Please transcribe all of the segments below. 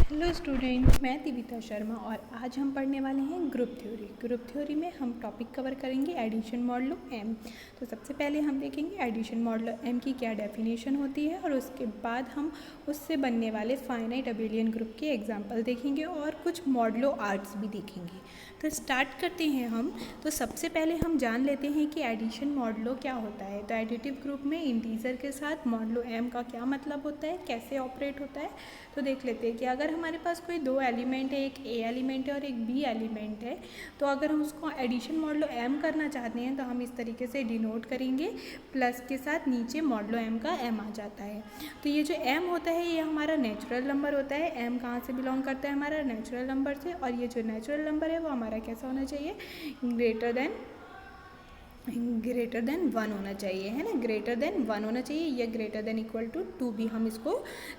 Hello student, मैं दिविता शर्मा और आज हम पढ़ने वाले हैं ग्रुप थ्योरी। ग्रुप थ्योरी में हम टॉपिक कवर करेंगे एडिशन मॉडुलो एम। तो सबसे पहले हम देखेंगे एडिशन मॉडुलो एम की क्या डेफिनेशन होती है और उसके बाद हम उससे बनने वाले फाइनाइट अबेलियन ग्रुप के एग्जाम्पल देखेंगे और कुछ मॉडुलो आर्ट्स भी देखेंगे। तो स्टार्ट करते हैं हम। तो सबसे पहले हम जान लेते हैं कि एडिशन मॉडुलो क्या होता है। तो एडिटिव ग्रुप में इंटीजर के साथ मॉडुलो एम का क्या मतलब होता है, कैसे ऑपरेट होता है। तो देख लेते हैं कि अगर हमारे पास कोई दो एलिमेंट है, एक ए एलिमेंट है और एक बी एलिमेंट है, तो अगर हम उसको एडिशन मॉडुलो एम करना चाहते हैं तो हम इस तरीके से डिनोट करेंगे, प्लस के साथ नीचे मॉडुलो एम का एम आ जाता है। तो ये जो एम होता है ये हमारा नेचुरल नंबर होता है। एम कहाँ से बिलोंग करता है, हमारा नेचुरल नंबर से। और ये जो नेचुरल नंबर है वो हमारा कैसा होना चाहिए, ग्रेटर देन 1 होना चाहिए, है ना। ग्रेटर देन 1 होना चाहिए या ग्रेटर देन इक्वल टू 2 भी हम इसको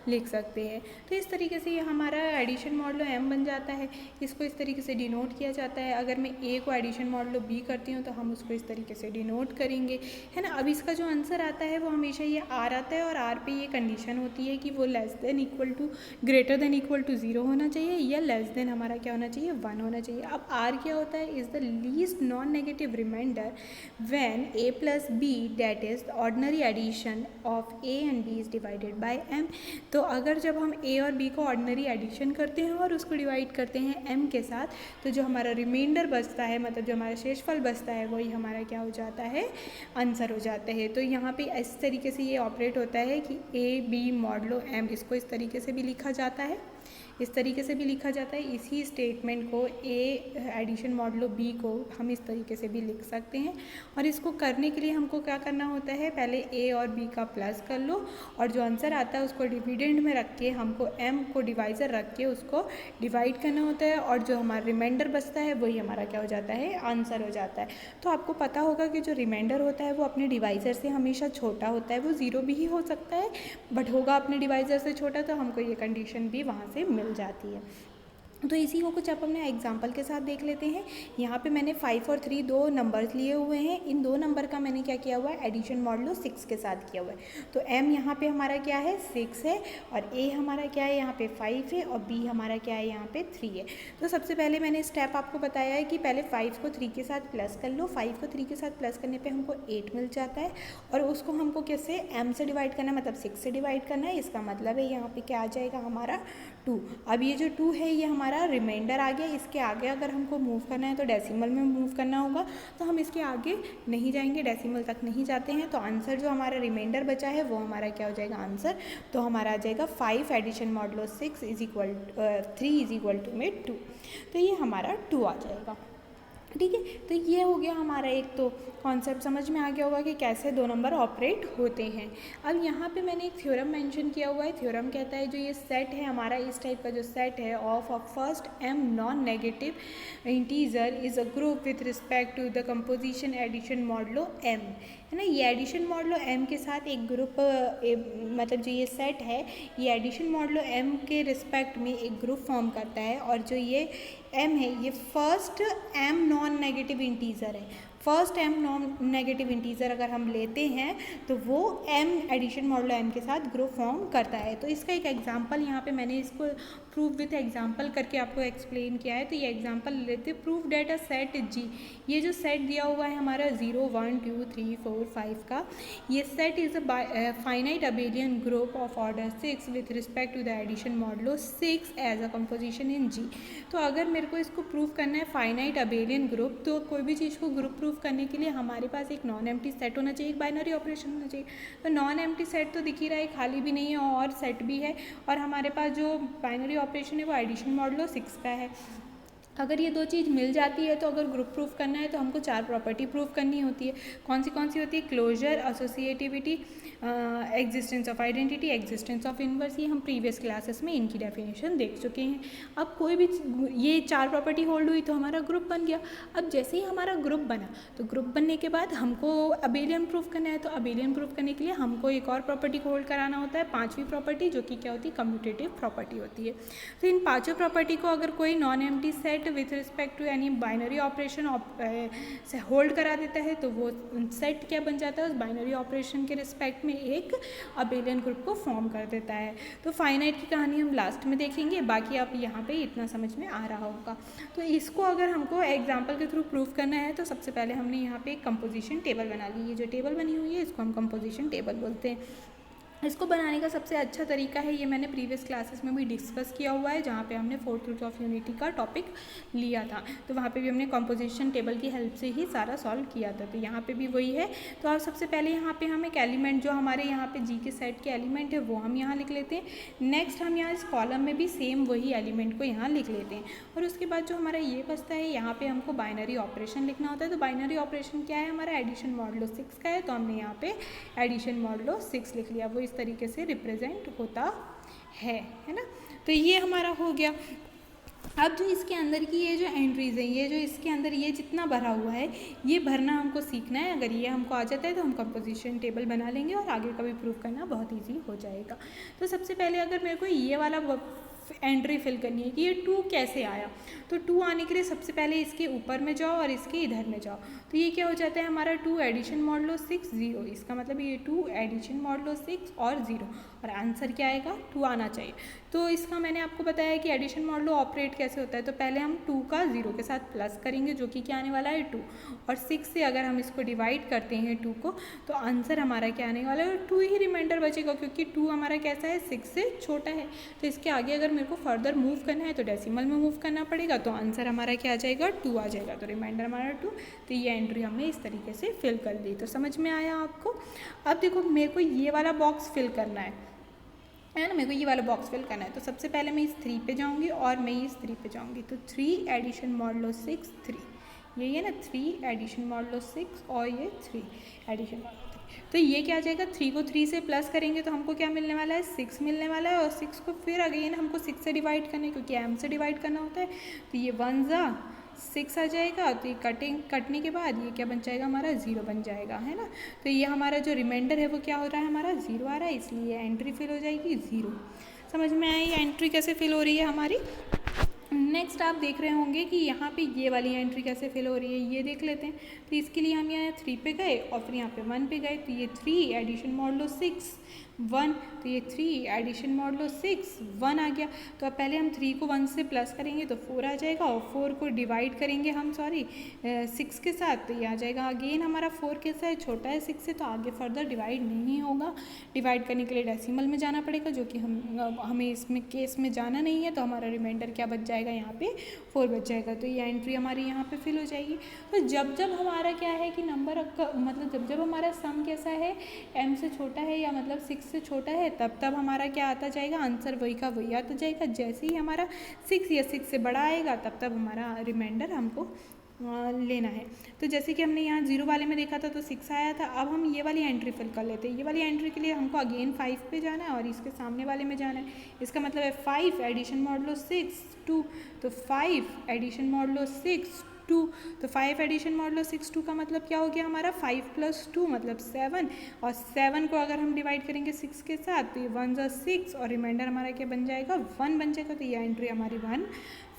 लिख सकते हैं। तो इस तरीके से ये हमारा एडिशन मॉडुलो एम बन जाता है। इसको इस तरीके से डिनोट किया जाता है। अगर मैं ए को एडिशन मॉडुलो बी करती हूँ तो हम उसको इस तरीके से डिनोट करेंगे, है ना। अब इसका जो आंसर आता है वो हमेशा ये आर आता है और आर पे ये कंडीशन होती है कि वो less than equal to greater than equal to 0 होना चाहिए या लेस देन हमारा क्या होना चाहिए, 1 होना चाहिए। अब आर क्या होता है, is the least non negative remainder when a plus b, that is the ordinary addition of a and b is divided by m। तो अगर जब हम a और b को ऑर्डिनरी एडिशन करते हैं और उसको डिवाइड करते हैं m के साथ, तो जो हमारा रिमाइंडर बचता है, मतलब जो हमारा शेषफल बचता है, वही हमारा क्या हो जाता है, आंसर हो जाता है। तो यहाँ पे इस तरीके से ये ऑपरेट होता है कि a b मॉडुलो m, इसको इस तरीके से भी लिखा जाता है, इस तरीके से भी लिखा जाता है। इसी स्टेटमेंट को ए एडिशन मॉडुलो बी को हम इस तरीके से भी लिख सकते हैं। और इसको करने के लिए हमको क्या करना होता है, पहले ए और बी का प्लस कर लो और जो आंसर आता है उसको डिविडेंड में रख के हमको एम को डिवाइज़र रख के उसको डिवाइड करना होता है और जो हमारा रिमाइंडर बचता है वही हमारा क्या हो जाता है, आंसर हो जाता है। तो आपको पता होगा कि जो रिमाइंडर होता है वो अपने डिवाइज़र से हमेशा छोटा होता है। वो 0 भी ही हो सकता है बट होगा अपने डिवाइज़र से छोटा, तो हमको ये कंडीशन भी वहाँ से मिल जाती है। तो इसी को कुछ आप अपने एग्जाम्पल के साथ देख लेते हैं। यहाँ पे मैंने 5 और 3 दो नंबर्स लिए हुए हैं। इन दो नंबर का मैंने क्या किया हुआ है, एडिशन मॉडुलो 6 के साथ किया हुआ है। तो m यहाँ पे हमारा क्या है, 6 है और a हमारा क्या है, यहाँ पे 5 है और b हमारा क्या है, यहाँ पे 3 है। तो सबसे पहले मैंने स्टेप आपको बताया है कि पहले 5 को 3 के साथ प्लस कर लो। 5 को 3 के साथ प्लस करने पर हमको 8 मिल जाता है और उसको हमको कैसे m से डिवाइड करना है, मतलब 6 से डिवाइड करना है। इसका मतलब है यहाँ पर क्या आ जाएगा हमारा 2। अब ये जो 2 है ये हमारा रिमाइंडर आ गया। इसके आगे अगर हमको मूव करना है तो डेसिमल में मूव करना होगा, तो हम इसके आगे नहीं जाएंगे, डेसिमल तक नहीं जाते हैं। तो आंसर जो हमारा रिमाइंडर बचा है वो हमारा क्या हो जाएगा, आंसर। तो हमारा आ जाएगा 5 addition modulo 6 is equal 3 is equal to में 2। तो ये हमारा 2 आ जाएगा, ठीक है। तो ये हो गया हमारा एक तो कॉन्सेप्ट समझ में आ गया होगा कि कैसे दो नंबर ऑपरेट होते हैं। अब यहाँ पे मैंने एक थ्योरम मेंशन किया हुआ है। थ्योरम कहता है जो ये सेट है हमारा, इस टाइप का जो सेट है of a first m non negative integer is a group with respect to the composition addition modulo m, है ना। ये एडिशन मॉडुलो m के साथ एक ग्रुप मतलब जो ये सेट है ये एडिशन मॉडुलो m के रिस्पेक्ट में एक ग्रुप फॉर्म करता है। और जो ये m है ये first m non negative integer है। First m non negative integer अगर हम लेते हैं तो वो m एडिशन मॉडुलो m के साथ ग्रुप फॉर्म करता है। तो इसका एक एग्जांपल यहाँ पे मैंने इसको प्रूफ विथ एग्जांपल करके आपको एक्सप्लेन किया है। तो ये एग्जांपल लेते, प्रूफ डेटा सेट g, ये जो सेट दिया हुआ है हमारा 0 1 2 3 4 5 का, ये set is a finite abelian group of order 6 with respect to the addition modulo 6 as a composition in g। तो अगर मेरे को इसको प्रूफ करना है फाइनाइट अबेलियन ग्रुप, तो कोई भी चीज़ को ग्रुप प्रूफ करने के लिए हमारे पास एक नॉन एम्प्टी सेट होना चाहिए, एक बाइनरी ऑपरेशन होना चाहिए। तो नॉन एम्प्टी सेट तो दिख ही रहा है, खाली भी नहीं है और सेट भी है। और हमारे पास जो बाइनरी ऑपरेशन है वो एडिशन मॉडुलो 6 का है। अगर ये दो चीज़ मिल जाती है तो अगर ग्रुप प्रूफ करना है तो हमको 4 प्रॉपर्टी प्रूफ करनी होती है। कौन सी होती है, closure, associativity, existence of identity, existence of inverse. ये हम प्रीवियस क्लासेस में इनकी डेफिनेशन देख चुके हैं। अब कोई भी ये 4 प्रॉपर्टी होल्ड हुई तो हमारा ग्रुप बन गया। अब जैसे ही हमारा ग्रुप बना तो ग्रुप बनने के बाद हमको अबेलियन प्रूफ करना है। तो अबेलियन प्रूफ करने के लिए हमको एक और प्रॉपर्टी को होल्ड कराना होता है, 5वीं प्रॉपर्टी, जो कि क्या होती है, कम्यूटेटिव प्रॉपर्टी होती है। तो इन 5 प्रॉपर्टी को अगर कोई non empty set set with respect to any binary operation से होल्ड करा देता है, तो वो सेट क्या बन जाता है, उस बाइनरी ऑपरेशन के रिस्पेक्ट में एक अबेलियन ग्रुप को फॉर्म कर देता है। तो फाइनाइट की कहानी हम लास्ट में देखेंगे, बाकी आप यहाँ पे इतना समझ में आ रहा होगा। तो इसको अगर हमको एग्जाम्पल के थ्रू प्रूफ करना है तो सबसे पहले हमने यहाँ पे एक कंपोजिशन टेबल बना ली है। जो टेबल बनी हुई है इसको हम कंपोजिशन टेबल बोलते हैं। इसको बनाने का सबसे अच्छा तरीका है, ये मैंने प्रीवियस क्लासेस में भी डिस्कस किया हुआ है, जहाँ पे हमने फोर्थ रूट ऑफ यूनिटी का टॉपिक लिया था, तो वहाँ पे भी हमने कंपोजिशन टेबल की हेल्प से ही सारा सॉल्व किया था। तो यहाँ पे भी वही है। तो आप सबसे पहले यहाँ पे हम एक एलिमेंट जो हमारे यहाँ पे जी के सेट के एलिमेंट है वो हम यहाँ लिख लेते हैं। नेक्स्ट हम यहाँ इस कॉलम में भी सेम वही एलिमेंट को यहाँ लिख लेते हैं। और उसके बाद जो हमारा ये बचता है, यहाँ पर हमको बाइनरी ऑपरेशन लिखना होता है। तो बाइनरी ऑपरेशन क्या है, हमारा एडिशन मॉडुलो 6 का है, तो हमने यहाँ पे एडिशन मॉडुलो 6 लिख लिया। वो इस तरीके से रिप्रेजेंट होता है ना। तो ये हमारा हो गया। अब जो इसके अंदर की ये जो एंट्रीज हैं, ये जो इसके अंदर ये जितना भरा हुआ है, ये भरना हमको सीखना है। अगर ये हमको आ जाता है तो हम कंपोजिशन टेबल बना लेंगे और आगे का भी प्रूफ करना बहुत ईजी हो जाएगा। तो सबसे पहले अगर मेरे को ये वाला एंट्री फिल करनी है कि ये 2 कैसे आया, तो 2 आने के लिए सबसे पहले इसके ऊपर में जाओ और इसके इधर में जाओ। तो ये क्या हो जाता है हमारा 2 एडिशन मॉडुलो 6 0। इसका मतलब ये 2 एडिशन मॉडुलो 6 और 0, और आंसर क्या आएगा, 2 आना चाहिए। तो इसका मैंने आपको बताया कि एडिशन मॉडुलो ऑपरेट कैसे होता है। तो पहले हम 2 का 0 के साथ प्लस करेंगे, जो कि क्या आने वाला है 2, और 6 से अगर हम इसको डिवाइड करते हैं 2 को, तो आंसर हमारा क्या आने वाला है, 2 ही रिमाइंडर बचेगा, क्योंकि 2 हमारा कैसा है, 6 से छोटा है। तो इसके आगे अगर मेरे को फर्दर मूव करना है तो डेसिमल में मूव करना पड़ेगा, तो आंसर हमारा क्या आ जाएगा, 2 आ जाएगा। तो रिमाइंडर हमारा 2। तो ये एंट्री हमने इस तरीके से फिल कर दी। तो समझ में आया आपको। अब देखो मेरे को ये वाला बॉक्स फिल करना है ना, मेरे को ये वाला बॉक्स फिल करना है। तो सबसे पहले मैं इस 3 पे जाऊंगी और मैं इस 3 पे जाऊंगी। तो 3 एडिशन मॉडुलो 6 3, यही है ना, 3 एडिशन मॉडुलो 6 और ये 3 एडिशन मॉडुलो 3। तो ये क्या आ जाएगा, 3 को 3 से प्लस करेंगे तो हमको क्या मिलने वाला है, 6 मिलने वाला है। और 6 को फिर अगेन हमको 6 से डिवाइड करना है, क्योंकि m से डिवाइड करना होता है। तो ये 1 जा 6 आ जाएगा। तो ये कटने के बाद ये क्या बन जाएगा, हमारा 0 बन जाएगा, है ना। तो ये हमारा जो रिमाइंडर है वो क्या हो रहा है, हमारा 0 आ रहा है, इसलिए एंट्री फिल हो जाएगी 0। समझ में आया ये एंट्री कैसे फिल हो रही है हमारी। नेक्स्ट आप देख रहे होंगे कि यहाँ पे ये वाली एंट्री कैसे फिल हो रही है, ये देख लेते हैं। तो इसके लिए हम यहाँ 3 पे गए और फिर यहाँ पे 1 पे गए। तो ये 3 एडिशन मॉडुलो 6 1, तो ये 3 एडिशन मॉडुलो 6 1 आ गया। तो अब पहले हम 3 को 1 से प्लस करेंगे तो 4 आ जाएगा, और 4 को डिवाइड करेंगे हम 6 के साथ, तो ये आ जाएगा। अगेन हमारा 4 कैसा है, छोटा है 6 से, तो आगे फर्दर डिवाइड नहीं होगा। डिवाइड करने के लिए डेसिमल में जाना पड़ेगा, जो कि हमें इसमें केस में जाना नहीं है। तो हमारा रिमाइंडर क्या बच जाएगा, यहाँ पे 4 बच जाएगा। तो ये एंट्री हमारी यहाँ पे फिल हो जाएगी। तो जब जब हमारा क्या है कि नंबर मतलब जब जब हमारा सम कैसा है, m से छोटा है या मतलब 6 से छोटा है, तब तब हमारा क्या आता जाएगा, आंसर वही का वही आता जाएगा। जैसे ही हमारा 6 या 6 से बड़ा आएगा तब तब हमारा रिमाइंडर हमको लेना है। तो जैसे कि हमने यहाँ 0 वाले में देखा था तो 6 आया था। अब हम ये वाली एंट्री फिल कर लेते हैं। ये वाली एंट्री के लिए हमको अगेन 5 पे जाना है और इसके सामने वाले में जाना है। इसका मतलब है 5 एडिशन मॉडुलो 6 2, तो 5 एडिशन मॉडुलो 6 2, तो 5 एडिशन मॉडुलो 6 2 का मतलब क्या हो गया हमारा, 5 + 2 मतलब 7, और 7 को अगर हम डिवाइड करेंगे 6 के साथ तो ये 1 जा 6 और रिमाइंडर हमारा क्या बन जाएगा, 1 बन जाएगा। तो ये एंट्री हमारी 1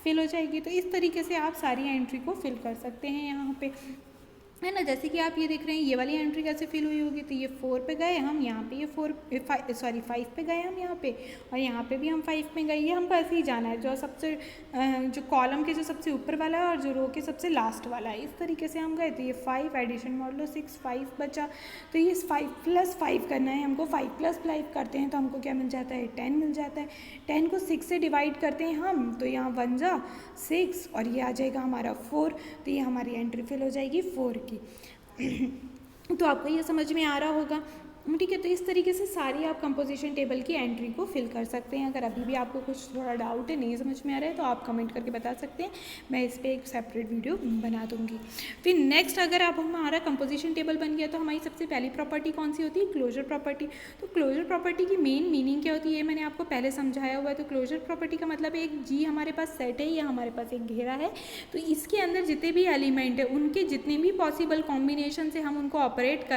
फिल हो जाएगी। तो इस तरीके से आप सारी एंट्री को फिल कर सकते हैं यहाँ पे, है ना। जैसे कि आप ये देख रहे हैं ये वाली एंट्री कैसे फिल हुई होगी। तो ये 4 पे गए हम, यहाँ पे ये 5 पे गए हम यहाँ पे, और यहाँ पे भी हम 5 पे गए। ये हमको ऐसे ही जाना है, जो सबसे जो कॉलम के जो सबसे ऊपर वाला है और जो रो के सबसे लास्ट वाला है, इस तरीके से हम गए। तो ये 5 एडिशन मॉडुलो 6 5 बचा। तो ये 5 + 5 करना है हमको। 5 + 5 करते हैं तो हमको क्या मिल जाता है, 10 मिल जाता है। 10 को 6 से डिवाइड करते हैं हम, तो यहाँ 1 जा 6 और ये आ जाएगा हमारा 4। तो ये हमारी एंट्री फिल हो जाएगी 4 की। तो आपको ये समझ में आ रहा होगा, ठीक है। तो इस तरीके से सारी आप कंपोजिशन टेबल की एंट्री को फिल कर सकते हैं। अगर अभी भी आपको कुछ थोड़ा डाउट है, नहीं समझ में आ रहा है, तो आप कमेंट करके बता सकते हैं, मैं इस पर एक सेपरेट वीडियो बना दूंगी। फिर नेक्स्ट अगर आप हमारा कंपोजिशन टेबल बन गया तो हमारी सबसे पहली प्रॉपर्टी कौन सी होती है, क्लोजर प्रॉपर्टी। तो क्लोजर प्रॉपर्टी की मेन मीनिंग क्या होती है, मैंने आपको पहले समझाया हुआ है। तो क्लोजर प्रॉपर्टी का मतलब एक जी हमारे पास सेट है या हमारे पास एक घेरा है, तो इसके अंदर जितने भी एलिमेंट है उनके जितने भी पॉसिबल कॉम्बिनेशन से हम उनको ऑपरेट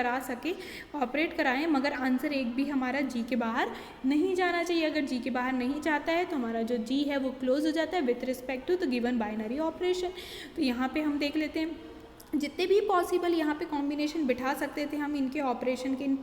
करा आए मगर आंसर एक भी हमारा जी के बाहर नहीं जाना चाहिए। अगर जी के बाहर नहीं जाता है तो हमारा जो जी है वो क्लोज हो जाता है with respect to the given binary operation. तो यहाँ पे हम देख लेते हैं जितने भी पॉसिबल यहाँ पे कॉम्बिनेशन बिठा सकते थे हम इनके ऑपरेशन के, इन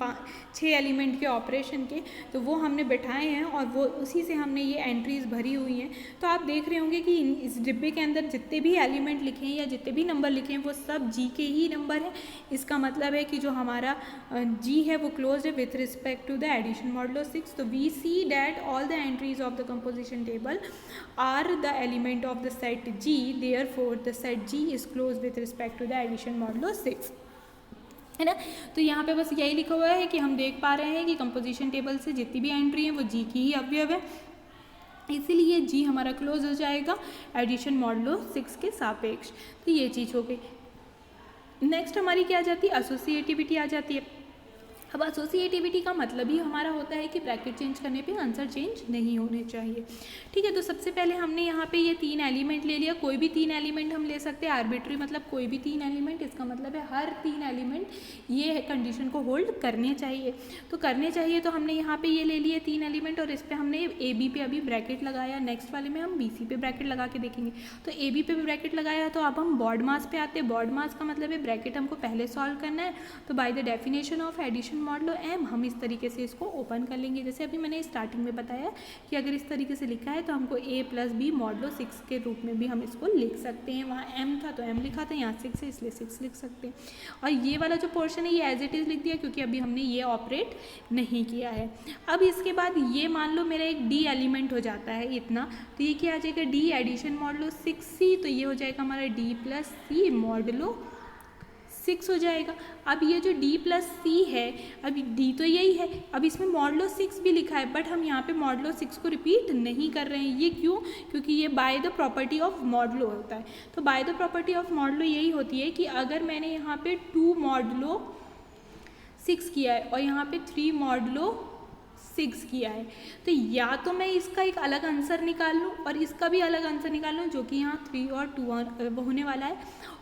6 एलिमेंट के ऑपरेशन के, तो वो हमने बिठाए हैं और वो उसी से हमने ये एंट्रीज भरी हुई हैं। तो आप देख रहे होंगे कि इस डिब्बे के अंदर जितने भी एलिमेंट लिखे हैं या जितने भी नंबर लिखे हैं वो सब जी के ही नंबर हैं। इसका मतलब है कि जो हमारा जी है वो क्लोज है with respect to the addition modulo 6। तो we see that all the entries of the composition table are the element of the set G, therefore the set G is close with respect to the addition modulo 6, है ना। तो यहाँ पे बस यही लिखा हुआ है कि हम देख पा रहे हैं कि कंपोजिशन टेबल से जितनी भी एंट्री है वो जी की ही अवयव है, इसीलिए जी हमारा क्लोज हो जाएगा एडिशन मॉडुलो 6 के सापेक्ष। तो ये चीज़ हो गई। नेक्स्ट हमारी क्या आ जाती है, एसोसिएटिविटी आ जाती है। अब एसोसिएटिविटी का मतलब ही हमारा होता है कि ब्रैकेट चेंज करने पे आंसर चेंज नहीं होने चाहिए। ठीक है, तो सबसे पहले हमने यहाँ पे ये 3 एलिमेंट ले लिया। कोई भी 3 एलिमेंट हम ले सकते हैं, आर्बिट्री मतलब कोई भी 3 एलिमेंट, इसका मतलब है हर 3 एलिमेंट ये कंडीशन को होल्ड करने चाहिए। तो करने चाहिए तो हमने यहाँ पे ये ले लिए 3 एलिमेंट और इस पर हमने ए बी पे अभी ब्रैकेट लगाया। नेक्स्ट वाले में हम बी सी पे ब्रैकेट लगा के देखेंगे। तो ए बी पे ब्रैकेट लगाया तो अब हम बॉड मास पे आते हैं। बॉड मास का मतलब है ब्रैकेट हमको पहले सॉल्व करना है। तो by the definition of addition modulo m हम इस तरीके से इसको ओपन कर लेंगे। जैसे अभी मैंने स्टार्टिंग में बताया कि अगर इस तरीके से लिखा है तो हमको a प्लस बी मॉडुलो 6 के रूप में भी हम इसको लिख सकते हैं। वहाँ m था तो m लिखा था, यहाँ 6 है इसलिए 6 लिख सकते हैं। और ये वाला जो पोर्शन है ये एज इट इज़ लिख दिया क्योंकि अभी हमने ये ऑपरेट नहीं किया है। अब इसके बाद ये मान लो मेरा एक d एलिमेंट हो जाता है इतना, तो ये क्या आ जाएगा d एडिशन मॉडुलो 6c, तो ये हो जाएगा हमारा d प्लस c मॉडुलो 6 हो जाएगा। अब ये जो d प्लस सी है, अभी d तो यही है, अब इसमें मॉडुलो 6 भी लिखा है बट हम यहाँ पे मॉडुलो 6 को रिपीट नहीं कर रहे हैं। ये क्यों? क्योंकि ये by the property of modulo होता है। तो by the property of modulo यही होती है कि अगर मैंने यहाँ पे 2 मॉडुलो 6 किया है और यहाँ पे 3 मॉडुलो 6 किया है, तो या तो मैं इसका एक अलग आंसर निकाल लूँ और इसका भी अलग आंसर निकाल लूँ जो कि यहाँ 3 और 2 होने वाला है,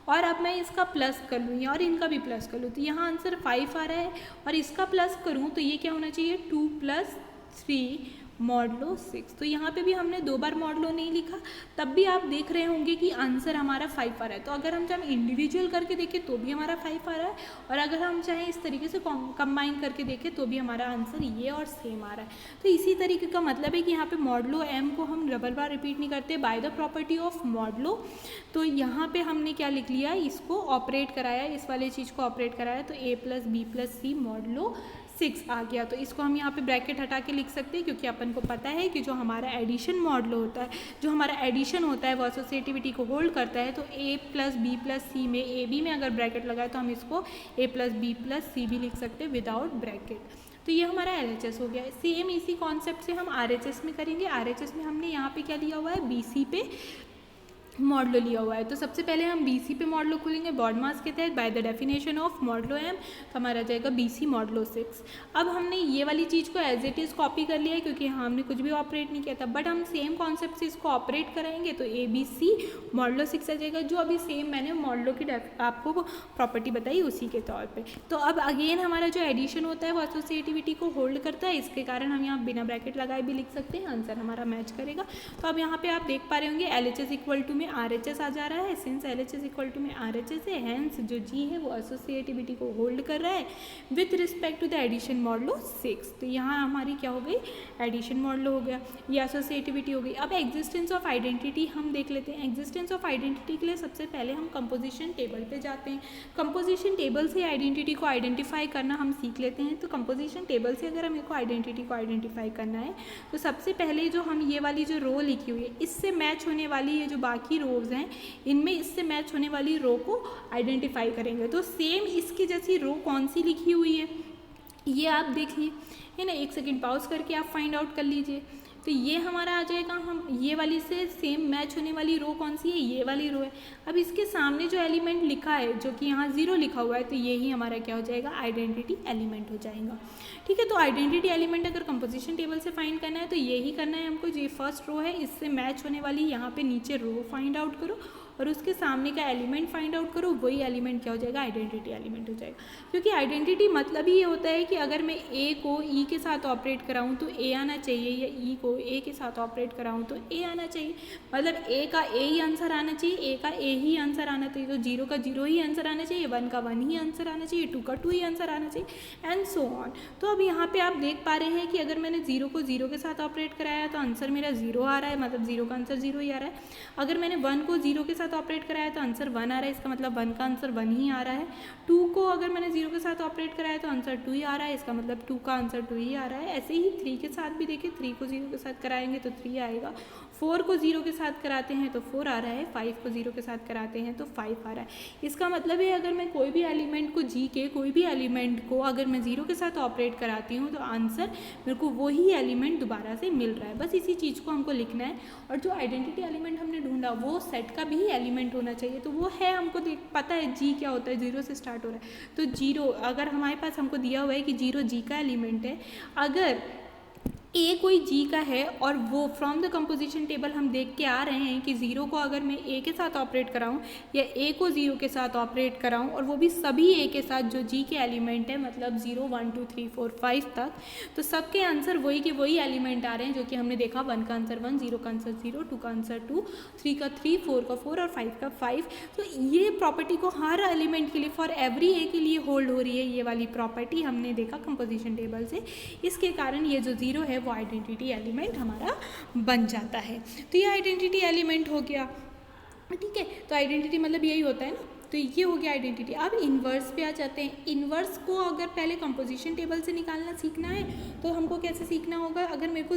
और अब मैं इसका प्लस कर लूँ और इनका भी प्लस कर लूँ तो यहाँ आंसर 5 आ रहा है, और इसका प्लस करूँ तो ये क्या होना चाहिए 2 प्लस 3 मॉडुलो 6। तो यहाँ पे भी हमने 2 बार मॉडुलो नहीं लिखा, तब भी आप देख रहे होंगे कि आंसर हमारा 5 आ रहा है। तो अगर हम चाहें इंडिविजुअल करके देखें तो भी हमारा 5 आ रहा है, और अगर हम चाहें इस तरीके से कंबाइन करके देखें तो भी हमारा आंसर ये और सेम आ रहा है। तो इसी तरीके का मतलब है कि यहाँ पे मॉडुलो m को हम डबल बार रिपीट नहीं करते by the property of modulo. तो यहाँ पे हमने क्या लिख लिया, इसको ऑपरेट कराया, इस वाले चीज़ को ऑपरेट कराया, तो a plus b plus c modulo 6 आ गया। तो इसको हम यहाँ पे ब्रैकेट हटा के लिख सकते हैं क्योंकि अपन को पता है कि जो हमारा एडिशन मॉडुलो होता है, जो हमारा एडिशन होता है वो एसोसिएटिविटी को होल्ड करता है। तो a प्लस बी प्लस सी में ए बी में अगर ब्रैकेट लगाए तो हम इसको a प्लस बी प्लस सी भी लिख सकते हैं विदाउट ब्रैकेट। तो ये हमारा LHS हो गया है। सेम इसी कॉन्सेप्ट से हम RHS में करेंगे। RHS में हमने यहाँ पे क्या लिया हुआ है, BC पे मॉडुलो लिया हुआ है। तो सबसे पहले हम BC पे मॉडुलो खोलेंगे बॉड मास के तहत bye the definition of modulo m, तो हमारा जाएगा BC मॉडुलो 6। अब हमने ये वाली चीज़ को एज इट इज़ कॉपी कर लिया है क्योंकि हमने कुछ भी ऑपरेट नहीं किया था, बट हम सेम कॉन्सेप्ट से इसको ऑपरेट कराएंगे तो ABC मॉडुलो 6 आ जाएगा, जो अभी सेम मैंने मॉडुलो की आपको प्रॉपर्टी बताई उसी के तौर पर। तो अब अगेन हमारा जो एडिशन होता है वो एसोसिएटिविटी को होल्ड करता है, इसके कारण हम यहाँ बिना ब्रैकेट लगाए भी लिख सकते हैं, आंसर हमारा मैच करेगा। तो अब यहाँ पे आप देख पा रहे होंगे LHS इक्वल टू में RHS आ जा रहा है। सिंस LHS इक्वल टू में RHS है, हैंस जो G है वो एसोसिएटिविटी को होल्ड कर रहा है with respect to the addition modulo 6। तो यहाँ हमारी क्या हो गई, एडिशन मॉडुलो हो गया, ये एसोसिएटिविटी हो गई। अब एग्जिस्टेंस ऑफ आइडेंटिटी हम देख लेते हैं। एग्जिस्टेंस ऑफ आइडेंटिटी के लिए सबसे पहले हम कंपोजिशन टेबल पे जाते हैं। कंपोजिशन टेबल से आइडेंटिटी को आइडेंटिफाई करना हम सीख लेते हैं। तो कंपोजिशन टेबल से अगर हमें को आइडेंटिटी को आइडेंटिफाई करना है तो सबसे पहले जो हम ये वाली जो रो लिखी हुई है इससे मैच होने वाली ये जो बाकी रोज हैं इनमें इससे मैच होने वाली रो को आइडेंटिफाई करेंगे। तो सेम इसकी जैसी रो कौन सी लिखी हुई है ये आप देखिए, है ना। एक सेकंड पॉज करके आप फाइंड आउट कर लीजिए। तो ये हमारा आ जाएगा, हम ये वाली से सेम मैच होने वाली रो कौन सी है, ये वाली रो है। अब इसके सामने जो एलिमेंट लिखा है जो कि यहाँ 0 लिखा हुआ है तो ये ही हमारा क्या हो जाएगा, आइडेंटिटी एलिमेंट हो जाएगा। ठीक है, तो आइडेंटिटी एलिमेंट अगर कंपोजिशन टेबल से फाइंड करना है तो यही करना है हमको। जो फर्स्ट रो है इससे मैच होने वाली यहाँ पे नीचे रो फाइंड आउट करो और उसके सामने का एलिमेंट फाइंड आउट करो, वही एलिमेंट क्या हो जाएगा, आइडेंटिटी एलिमेंट हो जाएगा। क्योंकि आइडेंटिटी मतलब ही ये होता है कि अगर मैं ए को ई के साथ ऑपरेट कराऊँ तो ए आना चाहिए, या ई को ए के साथ ऑपरेट कराऊँ तो ए आना चाहिए। मतलब ए का ए ही आंसर आना चाहिए, ए का ए ही आंसर आना चाहिए, तो 0 का 0 ही आंसर आना चाहिए, 1 का 1 ही आंसर आना चाहिए, 2 का 2 ही आंसर आना चाहिए, एंड सो ऑन। तो अब यहाँ पे आप देख पा रहे हैं कि अगर मैंने 0 को 0 के साथ ऑपरेट कराया तो आंसर मेरा 0 आ रहा है, मतलब 0 का आंसर 0 ही आ रहा है। अगर मैंने 1 को 0 के साथ ऑपरेट कराया तो आंसर 1 आ रहा है, इसका मतलब 1 का आंसर 1 ही आ रहा है। 2 को अगर मैंने 0 के साथ ऑपरेट कराया तो आंसर 2 ही आ रहा है, इसका मतलब 2 का आंसर 2 ही आ रहा है। ऐसे ही 3 के साथ भी देखिए, 3 को 0 के साथ कराएंगे तो 3 आएगा, 4 को 0 के साथ कराते हैं तो 4 आ रहा है, 5 को 0 के साथ कराते हैं तो 5 आ रहा है। इसका मतलब है अगर मैं कोई भी एलिमेंट को जी के कोई भी एलिमेंट को अगर मैं 0 के साथ ऑपरेट कराती हूँ तो आंसर मेरे को वही एलिमेंट दोबारा से मिल रहा है। बस इसी चीज़ को हमको लिखना है। और जो आइडेंटिटी एलिमेंट हमने ढूंढा वो सेट का भी एलिमेंट होना चाहिए, तो वो है, हमको पता है जी क्या होता है, 0 से स्टार्ट हो रहा है। तो 0 अगर हमारे पास हमको दिया हुआ है कि 0 जी का एलिमेंट है, अगर ए कोई जी का है और वो फ्रॉम द कंपोजिशन टेबल हम देख के आ रहे हैं कि 0 को अगर मैं ए के साथ ऑपरेट कराऊं या ए को 0 के साथ ऑपरेट कराऊं और वो भी सभी ए के साथ जो जी के एलिमेंट है, मतलब 0 1 2 3 4 5 तक, तो सबके आंसर वही के वही एलिमेंट आ रहे हैं जो कि हमने देखा। 1 का आंसर 1, 0 का आंसर 0, 2 का आंसर 2, 3 का 3, 4 का 4 और 5 का 5। तो ये प्रॉपर्टी को हर एलिमेंट के लिए, फॉर एवरी ए के लिए होल्ड हो रही है। ये वाली प्रॉपर्टी हमने देखा कंपोजिशन टेबल से। इसके कारण ये जो 0 है वो आइडेंटिटी एलिमेंट हमारा बन जाता है। तो ये आइडेंटिटी एलिमेंट हो गया, ठीक है। तो आइडेंटिटी मतलब यही होता है ना, तो ये हो गया आइडेंटिटी। अब इन्वर्स पे आ जाते हैं। इन्वर्स को अगर पहले कंपोजिशन टेबल से निकालना सीखना है तो हमको कैसे सीखना होगा, अगर मेरे को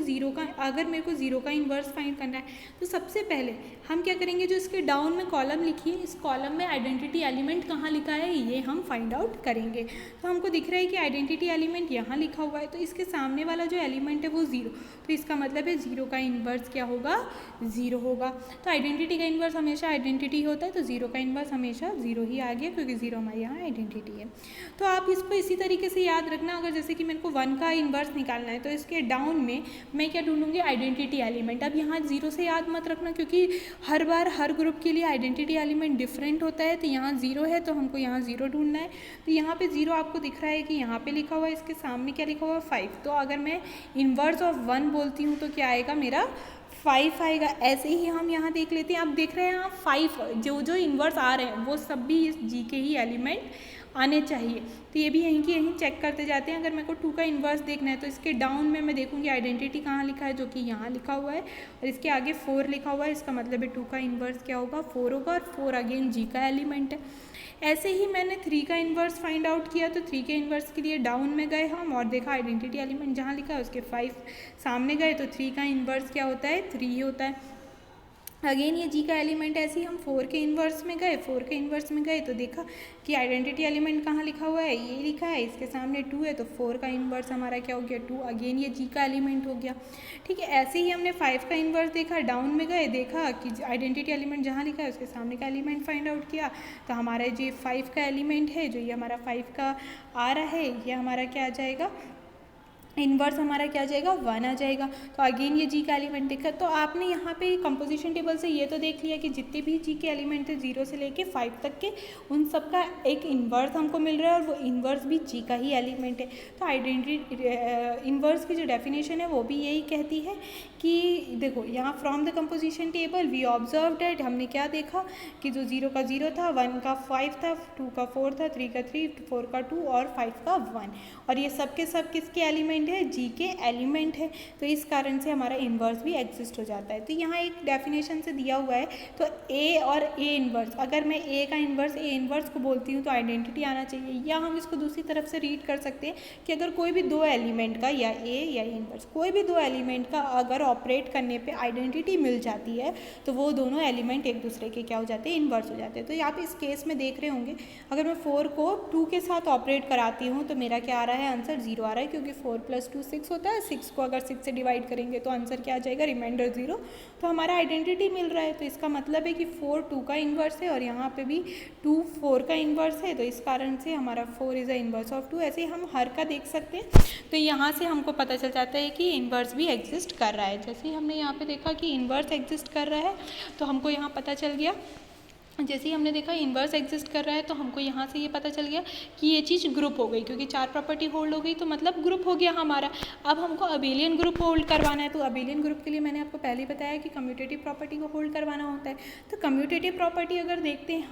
0 का इन्वर्स फाइंड करना है तो सबसे पहले हम क्या करेंगे, जो इसके डाउन में कॉलम लिखी है, इस कॉलम में आइडेंटिटी एलिमेंट कहाँ लिखा है ये हम फाइंड आउट करेंगे। तो हमको दिख रहा है कि आइडेंटिटी एलिमेंट यहाँ लिखा हुआ है, तो इसके सामने वाला जो एलिमेंट है वो 0, तो इसका मतलब है 0 का इन्वर्स क्या होगा, 0 होगा। तो आइडेंटिटी का इन्वर्स हमेशा आइडेंटिटी होता है, तो 0 का इन्वर्स हमेशा 0 ही आ गया, क्योंकि 0 हमारे यहाँ आइडेंटिटी है। तो आप इसको इसी तरीके से याद रखना। अगर जैसे कि मेरे को 1 का इन्वर्स निकालना है तो इसके डाउन में मैं क्या ढूंढूंगी, आइडेंटिटी एलिमेंट। अब यहाँ 0 से याद मत रखना, क्योंकि हर बार हर ग्रुप के लिए आइडेंटिटी एलिमेंट डिफरेंट होता है। तो यहाँ 0 है तो हमको यहाँ 0 ढूंढना है। तो यहाँ पे 0 आपको दिख रहा है कि यहाँ पे लिखा हुआ है, इसके सामने क्या लिखा हुआ है, 5। तो अगर मैं इन्वर्स ऑफ 1 बोलती हूँ तो क्या आएगा, मेरा 5 आएगा। ऐसे ही हम यहाँ देख लेते हैं। आप देख रहे हैं यहाँ 5 जो इन्वर्स आ रहे हैं वो सब भी इस जी के ही एलिमेंट आने चाहिए। तो ये भी यहीं की यहीं चेक करते जाते हैं। अगर मेरे को 2 का इन्वर्स देखना है तो इसके डाउन में मैं देखूंगी आइडेंटिटी कहाँ लिखा है, जो कि यहाँ लिखा हुआ है, और इसके आगे 4 लिखा हुआ है। इसका मतलब है 2 का इन्वर्स क्या होगा, 4 होगा, और 4 अगेन जी का एलिमेंट है। ऐसे ही मैंने 3 का इन्वर्स फाइंड आउट किया, तो 3 के इन्वर्स के लिए डाउन में गए हम और देखा आइडेंटिटी एलिमेंट जहाँ लिखा है उसके 5 सामने गए, तो 3 का इन्वर्स क्या होता है, 3 ही होता है। अगेन ये जी का एलिमेंट, ऐसे ही हम 4 के इन्वर्स में गए, 4 के इन्वर्स में गए तो देखा कि आइडेंटिटी एलिमेंट कहाँ लिखा हुआ है, ये लिखा है, इसके सामने 2 है, तो 4 का इन्वर्स हमारा क्या हो गया, 2। अगेन ये जी का एलिमेंट हो गया, ठीक है। ऐसे ही हमने 5 का इन्वर्स देखा, डाउन में गए, देखा कि आइडेंटिटी एलिमेंट जहाँ लिखा है उसके सामने का एलिमेंट फाइंड आउट किया, तो हमारा जो 5 का एलिमेंट है, जो ये हमारा 5 का आ रहा है, ये हमारा क्या आ जाएगा, इन्वर्स हमारा क्या आ जाएगा, 1 आ जाएगा। तो अगेन ये जी का एलिमेंट देखा। तो आपने यहाँ पे कंपोजिशन टेबल से ये तो देख लिया कि जितने भी जी के एलिमेंट थे 0 से लेके 5 तक के, उन सब का एक इन्वर्स हमको मिल रहा है और वो इन्वर्स भी जी का ही एलिमेंट है। तो आइडेंटिटी इन्वर्स की जो डेफिनेशन है वो भी यही कहती है कि देखो यहाँ from the composition table we observe that, हमने क्या देखा कि जो 0 का 0 था, 1 का 5 था, 2 का 4 था, 3 का 3, 4 का 2 और 5 का 1, और ये सब के सब किसके एलिमेंट है, जी के एलिमेंट है। तो इस कारण से हमारा इन्वर्स भी एग्जिस्ट हो जाता है। तो यहाँ एक डेफिनेशन से दिया हुआ है, तो ए और ए इन्वर्स, अगर मैं ए का इन्वर्स ए इन्वर्स को बोलती हूँ तो आइडेंटिटी आना चाहिए। या हम इसको दूसरी तरफ से रीड कर सकते हैं कि अगर कोई भी 2 एलिमेंट का, या ए या इन्वर्स, कोई भी 2 एलिमेंट का अगर ऑपरेट करने पे आइडेंटिटी मिल जाती है तो वो दोनों एलिमेंट एक दूसरे के क्या हो जाते हैं, इन्वर्स हो जाते हैं। तो आप इस केस में देख रहे होंगे, अगर मैं 4 को 2 के साथ ऑपरेट कराती हूँ तो मेरा क्या आ रहा है, आंसर 0 आ रहा है, क्योंकि 4 + 2 6 होता है। 6 को अगर 6 से डिवाइड करेंगे तो आंसर क्या आ जाएगा, रिमाइंडर 0। तो हमारा आइडेंटिटी मिल रहा है। तो इसका मतलब है कि 4 2 का इन्वर्स है और यहाँ पे भी 2 4 का इन्वर्स है। तो इस कारण से हमारा 4 इज़ अ इन्वर्स ऑफ 2। ऐसे ही हम हर का देख सकते हैं। तो यहाँ से हमको पता चल जाता है कि इन्वर्स भी एग्जिस्ट कर रहा है। जैसे ही हमने यहाँ पे देखा कि इन्वर्स एग्जिस्ट कर रहा है तो हमको यहाँ पता चल गया जैसे ही हमने देखा इन्वर्स एग्जिस्ट कर रहा है तो हमको यहाँ से ये पता चल गया कि ये चीज़ ग्रुप हो गई, क्योंकि 4 प्रॉपर्टी होल्ड हो गई तो मतलब ग्रुप हो गया हमारा। अब हमको अबेलियन ग्रुप होल्ड करवाना है, तो अबेलियन ग्रुप के लिए मैंने आपको पहले ही बताया कि कम्यूटेटिव प्रॉपर्टी को होल्ड करवाना होता है। तो कम्यूटेटिव प्रॉपर्टी अगर देखते हैं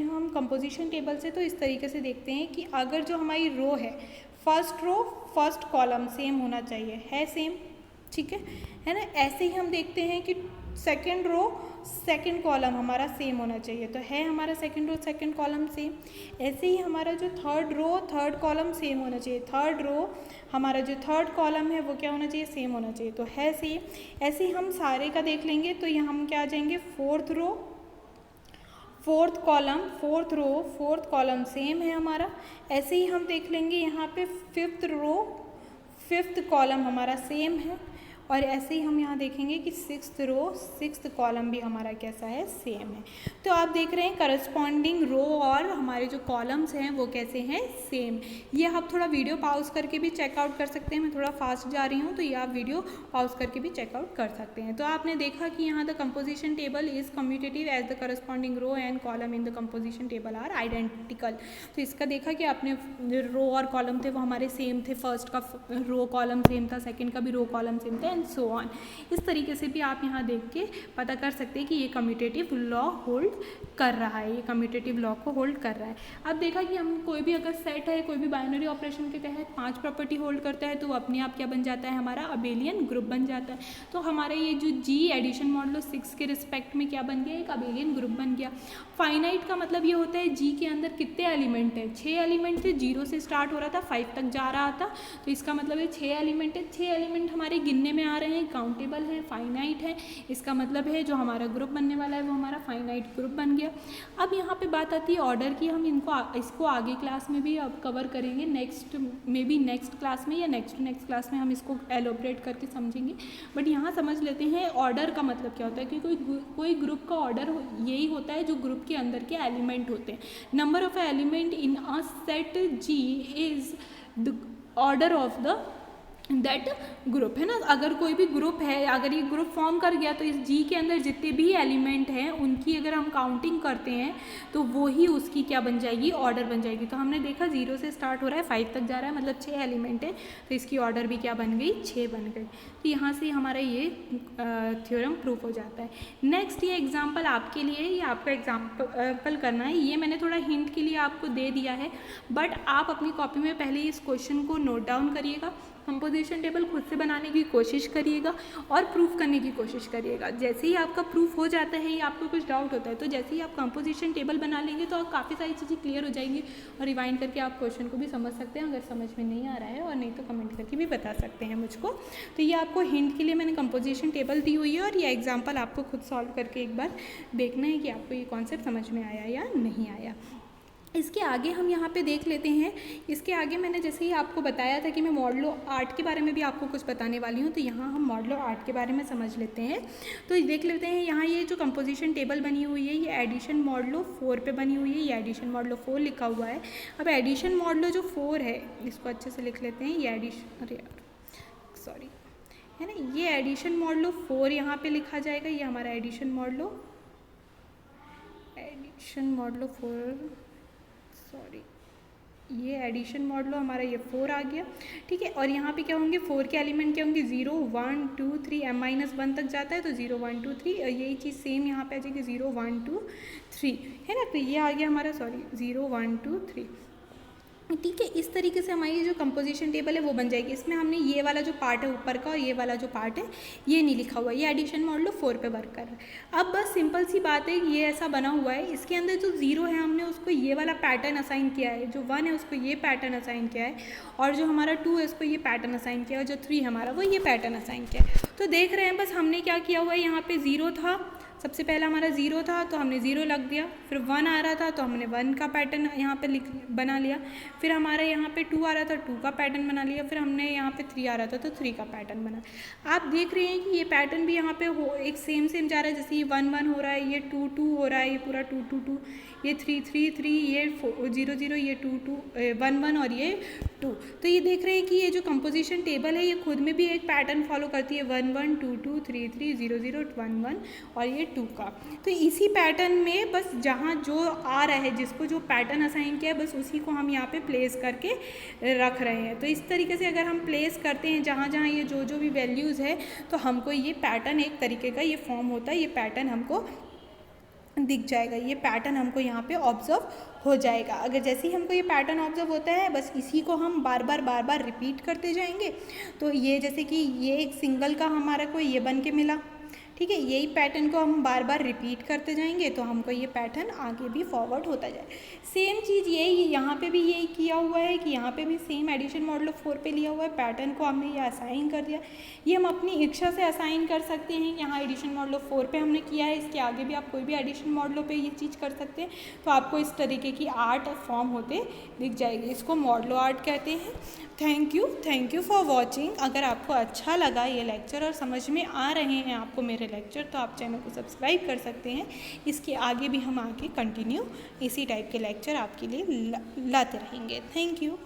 हम कंपोजिशन टेबल से, तो इस तरीके से देखते हैं कि अगर जो हमारी रो है, first row first column same होना चाहिए, है सेम, ठीक है ना। ऐसे ही हम देखते हैं कि सेकेंड रो सेकेंड कॉलम हमारा सेम होना चाहिए, तो है हमारा second row second column same. ऐसे ही हमारा जो third row third column same होना चाहिए, थर्ड रो हमारा जो थर्ड कॉलम है वो क्या होना चाहिए, सेम होना चाहिए, तो है सेम। ऐसे ही हम सारे का देख लेंगे तो यहाँ हम क्या आ जाएंगे, fourth row fourth column same है हमारा। ऐसे ही हम देख लेंगे यहाँ पे फिफ्थ रो फिफ्थ कॉलम हमारा सेम है, और ऐसे ही हम यहाँ देखेंगे कि सिक्स्थ रो सिक्स्थ कॉलम भी हमारा कैसा है, सेम है। तो आप देख रहे हैं करस्पॉन्डिंग रो और हमारे जो कॉलम्स हैं वो कैसे हैं, सेम। ये आप थोड़ा वीडियो पॉज करके भी चेकआउट कर सकते हैं, मैं थोड़ा फास्ट जा रही हूँ तो ये आप वीडियो पॉज करके भी चेकआउट कर सकते हैं। तो आपने देखा कि यहाँ the composition table is commutative as the corresponding row and column in the composition table are identical. तो इसका देखा कि आपने रो और कॉलम थे वो हमारे सेम थे, फर्स्ट का रो कॉलम सेम था, सेकेंड का भी रो कॉलम सेम था, एंड सो ऑन। इस तरीके से भी आप यहाँ देख के पता कर सकते हैं कि ये कम्यूटेटिव लॉ होल्ड कर रहा है, ये कम्यूटेटिव लॉ को होल्ड कर रहा है। अब देखा कि हम कोई भी अगर सेट है, कोई भी बाइनरी ऑपरेशन के तहत 5 प्रॉपर्टी होल्ड करता है तो वो अपने आप क्या बन जाता है, हमारा अबेलियन ग्रुप बन जाता है। तो हमारे ये जो जी एडिशन मॉडुलो 6 के रिस्पेक्ट में क्या बन गया, एक अबेलियन ग्रुप बन गया। फाइनाइट का मतलब ये होता है जी के अंदर कितने एलिमेंट है, 6 एलिमेंट थे, 0 से स्टार्ट हो रहा था 5 तक जा रहा था, तो इसका मतलब है 6 एलिमेंट है। 6 एलिमेंट हमारे गिनने में आ रहे हैं, काउंटेबल है, फाइनाइट है, इसका मतलब है जो हमारा ग्रुप बनने वाला है वो हमारा फाइनाइट ग्रुप बन गया। अब यहाँ पे बात आती है ऑर्डर की, हम इसको आगे क्लास में भी अब कवर करेंगे, नेक्स्ट क्लास में या नेक्स्ट क्लास में हम इसको एलोबरेट करके समझेंगे। बट यहाँ समझ लेते हैं ऑर्डर का मतलब क्या होता है कि कोई ग्रुप का ऑर्डर यही होता है जो ग्रुप के अंदर के एलिमेंट होते हैं। Number of element in a set G is the order of the that group, है ना। अगर कोई भी ग्रुप है, अगर ये ग्रुप फॉर्म कर गया तो इस जी के अंदर जितने भी एलिमेंट हैं उनकी अगर हम काउंटिंग करते हैं तो वो ही उसकी क्या बन जाएगी, ऑर्डर बन जाएगी। तो हमने देखा 0 से स्टार्ट हो रहा है 5 तक जा रहा है, मतलब 6 एलिमेंट है, तो इसकी ऑर्डर भी क्या बन गई, 6 बन गई। तो यहाँ से हमारा ये थ्योरम प्रूफ हो जाता है। नेक्स्ट ये एग्जाम्पल आपके लिए, ये आपका एग्जाम्पल करना है, ये मैंने थोड़ा हिंट के लिए आपको दे दिया है, बट आप अपनी कॉपी में पहले इस क्वेश्चन को नोट डाउन करिएगा, कंपोजिशन टेबल खुद से बनाने की कोशिश करिएगा और प्रूफ करने की कोशिश करिएगा। जैसे ही आपका प्रूफ हो जाता है या आपको कुछ डाउट होता है तो जैसे ही आप कंपोजिशन टेबल बना लेंगे तो काफ़ी सारी चीज़ें क्लियर हो जाएंगी, और रिवाइंड करके आप क्वेश्चन को भी समझ सकते हैं अगर समझ में नहीं आ रहा है, और नहीं तो कमेंट करके भी बता सकते हैं मुझको। तो ये आपको हिंट के लिए मैंने कंपोजिशन टेबल दी हुई है, और ये एग्जाम्पल आपको खुद सॉल्व करके एक बार देखना है कि आपको ये कॉन्सेप्ट समझ में आया या नहीं आया। इसके आगे हम यहाँ पे देख लेते हैं, इसके आगे मैंने जैसे ही आपको बताया था कि मैं मॉडुलो 8 के बारे में भी आपको कुछ बताने वाली हूँ, तो यहाँ हम मॉडुलो 8 के बारे में समझ लेते हैं। तो देख लेते हैं यहाँ ये जो कंपोजिशन टेबल बनी हुई है ये एडिशन मॉडुलो 4 पे बनी हुई है, ये एडिशन मॉडुलो 4 लिखा हुआ है। अब एडिशन मॉडुलो जो 4 है इसको अच्छे से लिख लेते हैं, ये एडिशन, अरे यार सॉरी, है ना, ये एडिशन मॉडुलो 4 यहाँ पे लिखा जाएगा, ये हमारा एडिशन मॉडुलो 4, सॉरी, ये एडिशन मॉडुलो हमारा ये 4 आ गया, ठीक है। और यहाँ पे क्या होंगे, 4 के एलिमेंट क्या होंगे, 0 1 2 3, m-1 तक जाता है तो 0 1 2 3, यही चीज़ सेम यहाँ पे आ जाएगी 0 1 2 3, है ना। तो ये आ गया हमारा, सॉरी, 0 1 2 3, ठीक है। इस तरीके से हमारी जो कंपोजिशन टेबल है वो बन जाएगी। इसमें हमने ये वाला जो पार्ट है ऊपर का और ये वाला जो पार्ट है ये नहीं लिखा हुआ, ये एडिशन मॉडुलो 4 पे वर्क कर रहा है। अब बस सिंपल सी बात है, ये ऐसा बना हुआ है, इसके अंदर जो 0 है हमने उसको ये वाला पैटर्न असाइन किया है, जो 1 है उसको ये पैटर्न असाइन किया है, और जो हमारा 2 है उसको ये पैटर्न असाइन किया है, और जो 3 हमारा वो ये पैटर्न असाइन किया है। तो देख रहे हैं बस हमने क्या किया हुआ है, यहाँ पे 0 था, सबसे पहला हमारा 0 था तो हमने 0 लग दिया, फिर 1 आ रहा था तो हमने 1 का पैटर्न यहाँ पे बना लिया, फिर हमारे यहाँ पे 2 आ रहा था 2 का पैटर्न बना लिया, फिर हमने यहाँ पे 3 आ रहा था तो 3 का पैटर्न बना। आप देख रहे हैं कि ये पैटर्न भी यहाँ पे एक सेम जा रहा है, जैसे ये 1 1 हो रहा है, ये 2 2 हो रहा है, ये पूरा 2 2 2, ये 3 3 3, ये 0 0, ये 2 2 1 1 और ये 2। तो ये देख रहे हैं कि ये जो कंपोजिशन टेबल है ये खुद में भी एक पैटर्न फॉलो करती है, 1 1 2 2 3 3 0 0 1 1 और ये 2 का। तो इसी पैटर्न में बस जहाँ जो आ रहा है, जिसको जो पैटर्न असाइन किया है, बस उसी को हम यहाँ पे प्लेस करके रख रहे हैं। तो इस तरीके से अगर हम प्लेस करते हैं जहाँ जहाँ ये जो भी वैल्यूज़ है, तो हमको ये पैटर्न एक तरीके का ये फॉर्म होता है, ये पैटर्न हमको दिख जाएगा, ये पैटर्न हमको यहाँ पे ऑब्जर्व हो जाएगा। अगर जैसे ही हमको ये पैटर्न ऑब्जर्व होता है, बस इसी को हम बार बार रिपीट करते जाएंगे। तो ये जैसे कि ये एक सिंगल का हमारा को ये बन के मिला, ठीक है, यही पैटर्न को हम बार बार रिपीट करते जाएंगे तो हमको ये पैटर्न आगे भी फॉरवर्ड होता जाए। सेम चीज़ यही यहाँ पे भी यही किया हुआ है कि यहाँ पे भी सेम एडिशन मॉडुलो 4 पे लिया हुआ है, पैटर्न को हमने ये असाइन कर दिया। ये हम अपनी इच्छा से असाइन कर सकते हैं, यहाँ एडिशन मॉडुलो 4 पे हमने किया है, इसके आगे भी आप कोई भी एडिशन मॉडुलो पे ये चीज़ कर सकते हैं। तो आपको इस तरीके की आर्ट फॉर्म होते दिख जाएगी, इसको मॉडुलो आर्ट कहते हैं। Thank you for watching. अगर आपको अच्छा लगा ये लेक्चर और समझ में आ रहे हैं आपको मेरे लेक्चर, तो आप चैनल को सब्सक्राइब कर सकते हैं। इसके आगे भी हम आगे कंटिन्यू इसी टाइप के लेक्चर आपके लिए लाते रहेंगे। Thank you.